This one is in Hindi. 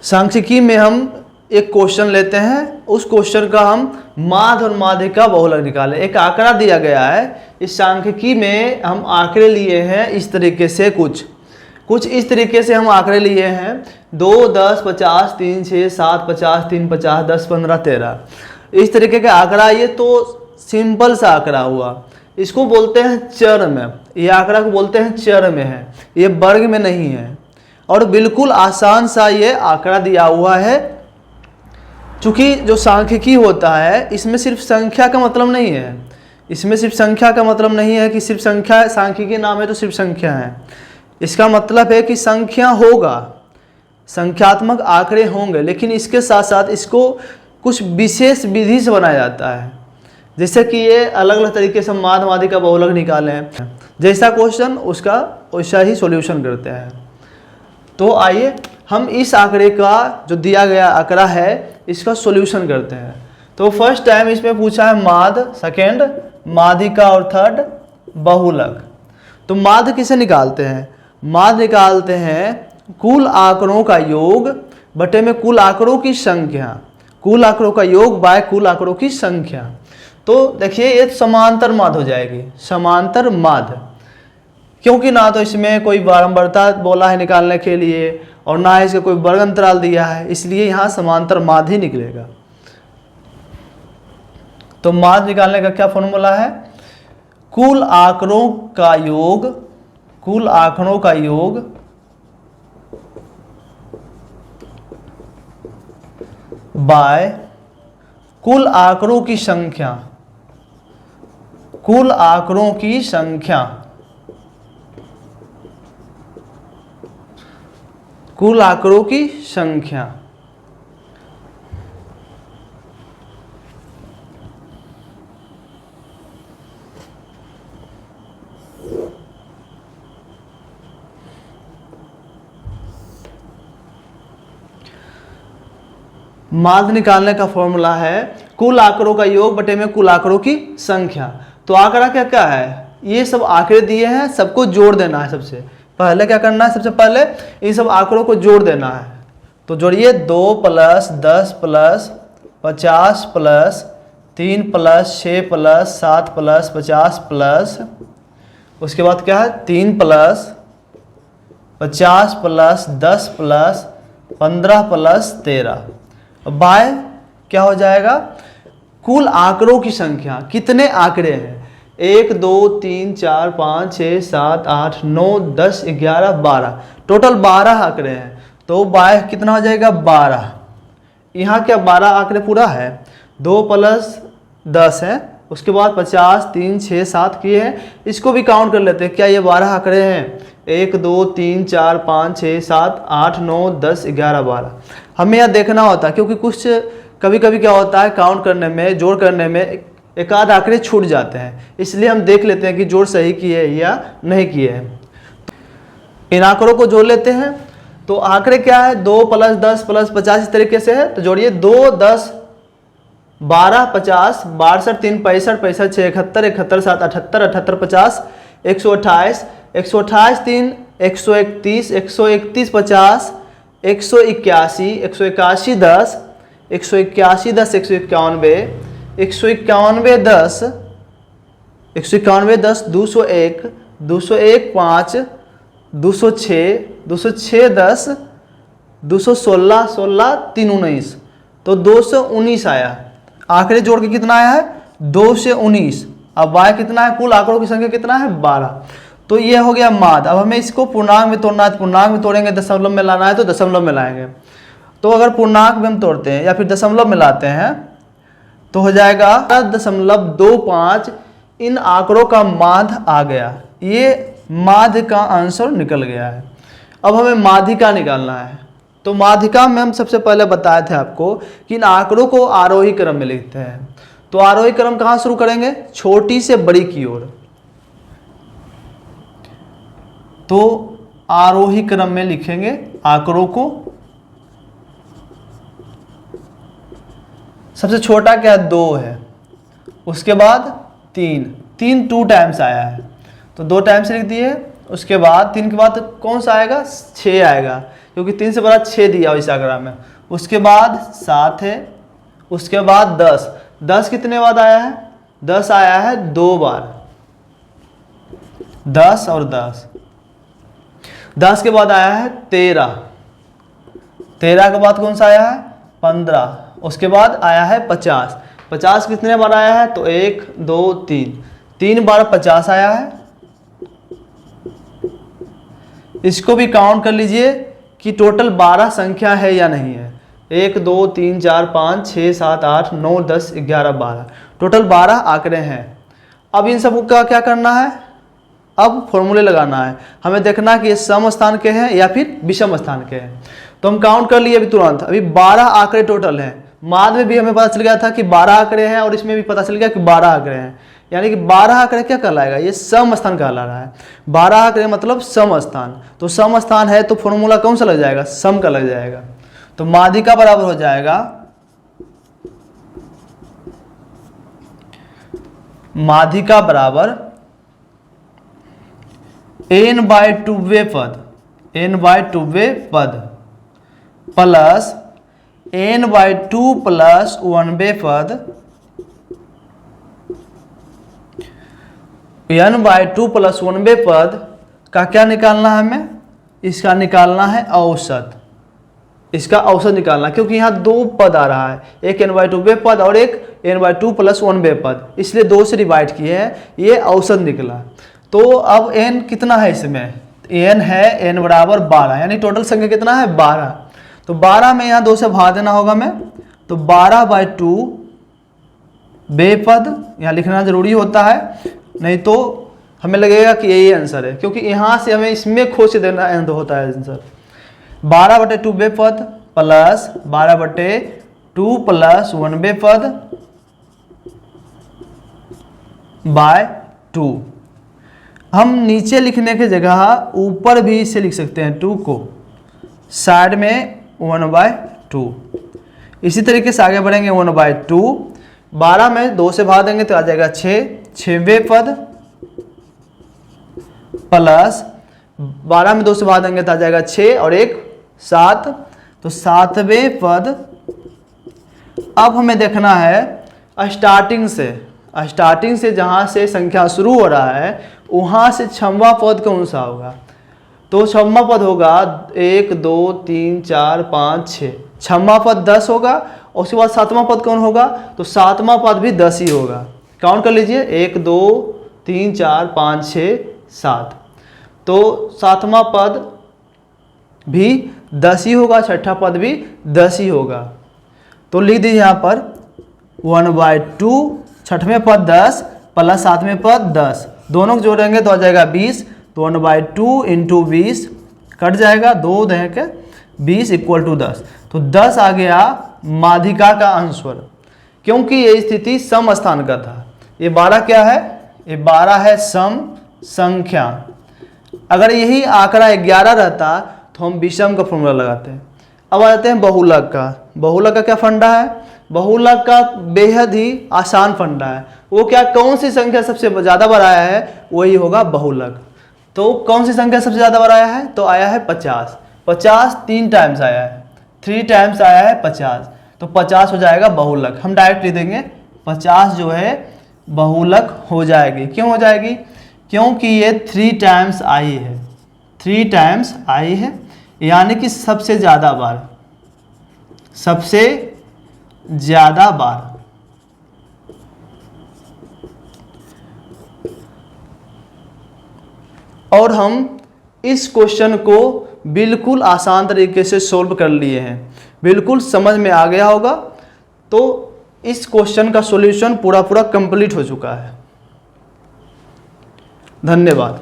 सांख्यिकी में हम एक क्वेश्चन लेते हैं, उस क्वेश्चन का हम माध्य और माध्यिका बहुलक निकालें। एक आंकड़ा दिया गया है, इस सांख्यिकी में हम आंकड़े लिए हैं इस तरीके से, कुछ इस तरीके से हम आंकड़े लिए हैं 2, 10, 50, 3, 6, 7, 50, 3, 50, 10, 15, 13 इस तरीके का आंकड़ा। ये तो सिंपल सा आंकड़ा हुआ, इसको बोलते हैं चर में। ये आंकड़ा को बोलते हैं चर में है, ये वर्ग में नहीं है। और बिल्कुल आसान सा ये आंकड़ा दिया हुआ है। चूँकि जो सांख्यिकी होता है इसमें सिर्फ संख्या का मतलब नहीं है, इसमें सिर्फ संख्या का मतलब नहीं है कि सिर्फ संख्या, सांख्यिकी नाम है तो सिर्फ संख्या है। इसका मतलब है कि संख्या होगा, संख्यात्मक आंकड़े होंगे, लेकिन इसके साथ साथ इसको कुछ विशेष विधि से बनाया जाता है। जैसे कि ये अलग अलग तरीके से माध्य माध्यिका बहुलक निकाले हैं, जैसा क्वेश्चन उसका वैसा ही सॉल्यूशन करते हैं। तो आइए हम इस आंकड़े का जो दिया गया आंकड़ा है इसका सॉल्यूशन करते हैं। तो फर्स्ट टाइम इसमें पूछा है माध्य, सेकेंड माध्यिका और थर्ड बहुलक। तो माध्य किसे निकालते हैं? माध्य निकालते हैं कुल आंकड़ों का योग बटे में कुल आंकड़ों की संख्या, कुल आंकड़ों का योग बाय कुल आंकड़ों की संख्या। तो देखिए ये समांतर माध्य हो जाएगी, समांतर माध्य, क्योंकि ना तो इसमें कोई बारंबारता बोला है निकालने के लिए और ना ही इसका कोई वर्ग अंतराल दिया है, इसलिए यहाँ समांतर माध्य ही निकलेगा। तो माध्य निकालने का क्या फॉर्मूला है? कुल आंकड़ों का योग, कुल आंकड़ों का योग बाय कुल आंकड़ों की संख्या, कुल आंकड़ों की संख्या, कुल आंकड़ों की संख्या। माध्य निकालने का फॉर्मूला है कुल आंकड़ों का योग बटे में कुल आंकड़ों की संख्या। तो आंकड़ा क्या क्या है? ये सब आंकड़े दिए हैं, सबको जोड़ देना है। सबसे पहले क्या करना है? सबसे पहले इन सब आंकड़ों को जोड़ देना है। तो जोड़िए 2 + 10 + 50 + 3 + 6 + 7 + 50 प्लस उसके बाद क्या है 3 + 50 + 10 + 15 + 13 बाय क्या हो जाएगा? कुल आंकड़ों की संख्या। कितने आंकड़े हैं? 1, 2, 3, 4, 5, 6, 7, 8, 9, 10, 11, 12, टोटल 12 आंकड़े हैं। तो बाय कितना हो जाएगा? 12। यहाँ क्या 12 आंकड़े पूरा है? 2 + 10 है, उसके बाद 50, 3, 6, 7 किए हैं, इसको भी काउंट कर लेते हैं। क्या ये 12 आंकड़े हैं? 1, 2, 3, 4, 5, 6, 7, 8, 9, 10, 11, 12। हमें यह देखना होता है क्योंकि कुछ कभी कभी क्या होता है काउंट करने में, जोड़ करने में एक आध आंकड़े छूट जाते हैं, इसलिए हम देख लेते हैं कि जोड़ सही किए या नहीं किए हैं। इन आंकड़ों को जोड़ लेते हैं। तो आंकड़े क्या है? 2 + 10 + 50 इस तरीके से है। तो जोड़िए 2, 10, 12, 50, 62, 3, 65, 65, 6, 71, 71, 7, 78, 78, 50, 128, 128, 3, 131, 131, 50, 181, 181, 10, 181, 10, 191, 191, 10, 191, 10, 201, 201, 5, 206, 206, 10, 216, 16, 3, 19। तो 219 आया। आंकड़े जोड़ के कितना आया है? 2 से 19। अब बाय कितना है? कुल आंकड़ों की संख्या कितना है? 12। तो ये हो गया माध्य। अब हमें इसको पूर्णांक में तोड़ना है, पूर्णांक में तोड़ेंगे, दशमलव में लाना है तो दशमलव में लाएंगे। तो अगर पूर्णांक में हम तोड़ते हैं या फिर दशमलव में लाते हैं तो हो जाएगा 0.25। इन आंकड़ों का माध्य आ गया, ये माध्य का आंसर निकल गया है। अब हमें माध्यिका निकालना है। तो माध्यिका में हम सबसे पहले बताए थे आपको कि इन आंकड़ों को आरोही क्रम में लिखते हैं। तो आरोही क्रम कहाँ शुरू करेंगे? छोटी से बड़ी की ओर। तो आरोही क्रम में लिखेंगे आंकड़ों को। सबसे छोटा क्या है? 2 है, उसके बाद 3, 2 टाइम्स आया है तो 2 टाइम्स लिख दिए। उसके बाद 3 के बाद कौन सा आएगा, 6 आएगा, क्योंकि 3 से बड़ा 6 दिया हुआ इस आंकड़ा में। उसके बाद 7 है, उसके बाद 10, 10 कितने बाद आया है, 10 आया है 2 बार, 10 और 10। 10 के बाद आया है 13, 13 के बाद कौन सा आया है, 15, उसके बाद आया है 50, 50 कितने बार आया है, तो 1 2 3, 3 बार 50 आया है। इसको भी काउंट कर लीजिए कि टोटल 12 संख्या है या नहीं है। 1 2 3 4 5 6 7 8 9 10 11 12, टोटल 12 आंकड़े हैं। अब इन सब का क्या करना है, अब फॉर्मूले लगाना है। हमें देखना कि ये सम स्थान के हैं या फिर विषम स्थान के हैं। तो हम काउंट कर लिए अभी तुरंत, अभी 12 आंकड़े टोटल हैं। बाद में भी हमें पता चल गया था कि 12 आंकड़े हैं और इसमें भी पता चल गया कि 12 आंकड़े हैं, यानी कि 12 आंकड़े क्या कहलाएगा, ये सम स्थान कहला रहा है। 12 आंकड़े मतलब सम स्थान, तो सम स्थान है तो फॉर्मूला कौन सा लग जाएगा, सम का लग जाएगा। तो माध्यिका बराबर हो जाएगा, माध्यिका बराबर n/2वें पद, n/2वें पद प्लस n/2 प्लस 1वें पद, n/2 प्लस 1वें पद का क्या निकालना है हमें, इसका निकालना है औसत, इसका औसत निकालना, क्योंकि यहाँ 2 पद आ रहा है, एक n/2वें पद और एक n/2 प्लस 1वें पद, इसलिए 2 से डिवाइड किए हैं, ये औसत निकला। तो अब n कितना है इसमें, n है n बराबर 12, यानी टोटल संख्या कितना है 12। तो 12 में यहाँ 2 से भाग देना होगा मैं, तो 12/2 बे पद यहाँ लिखना जरूरी होता है, नहीं तो हमें लगेगा कि यही आंसर है, क्योंकि यहाँ से हमें इसमें खोज से देना होता है आंसर। 12/2 बे पद प्लस 12/2 प्लस 1वें पद बाय 2। हम नीचे लिखने की जगह ऊपर भी इसे लिख सकते हैं, 2 को साइड में 1/2। इसी तरीके से आगे बढ़ेंगे 1/2, 12 में 2 से भाग देंगे तो आ जाएगा 6, 6वें पद प्लस 12 में 2 से भाग देंगे तो आ जाएगा 6 और 1 7, तो 7वें पद। अब हमें देखना है स्टार्टिंग से जहाँ से संख्या शुरू हो रहा है वहाँ से 6वां पद कौन सा होगा, तो 6वां पद होगा 1 2 3 4 5 6, 6वां पद 10 होगा, और उसके बाद 7वां पद कौन होगा, तो 7वां पद भी 10 ही होगा। काउंट कर लीजिए 1 2 3 4 5 6 7, तो 7वां पद भी 10 ही होगा, 6ठा पद भी 10 ही होगा। तो लिख दीजिए यहाँ पर 1/2, 6वें पद 10 प्लस 7वें पद 10, दोनों को जोड़ेंगे तो आ जाएगा 20, तो 1/2 इंटू 20 कट जाएगा, 2 दें के 20 इक्वल टू 10, तो 10 आ गया माध्यिका का आंसर, क्योंकि ये स्थिति सम स्थान का था। ये 12 क्या है, ये 12 है सम संख्या। अगर यही आंकड़ा 11 रहता तो हम विषम का फॉर्मूला लगाते हैं। अब आ जाते हैं बहुलक का। बहुलक का क्या फंडा है, बहुलक का बेहद ही आसान फंडा है। वो क्या, कौन सी संख्या सबसे ज़्यादा बार आया है वही होगा बहुलक। तो कौन सी संख्या सबसे ज़्यादा बार आया है, तो आया है 50, 50 3 टाइम्स आया है, 3 टाइम्स आया है 50, तो 50 हो जाएगा बहुलक। हम डायरेक्ट लिख देंगे 50 जो है बहुलक हो जाएगी। क्यों हो जाएगी, क्योंकि ये 3 टाइम्स आई है, 3 टाइम्स आई है, यानी कि सबसे ज़्यादा बार, सबसे ज़्यादा बार। और हम इस क्वेश्चन को बिल्कुल आसान तरीके से सोल्व कर लिए हैं, बिल्कुल समझ में आ गया होगा। तो इस क्वेश्चन का सॉल्यूशन पूरा कंप्लीट हो चुका है। धन्यवाद।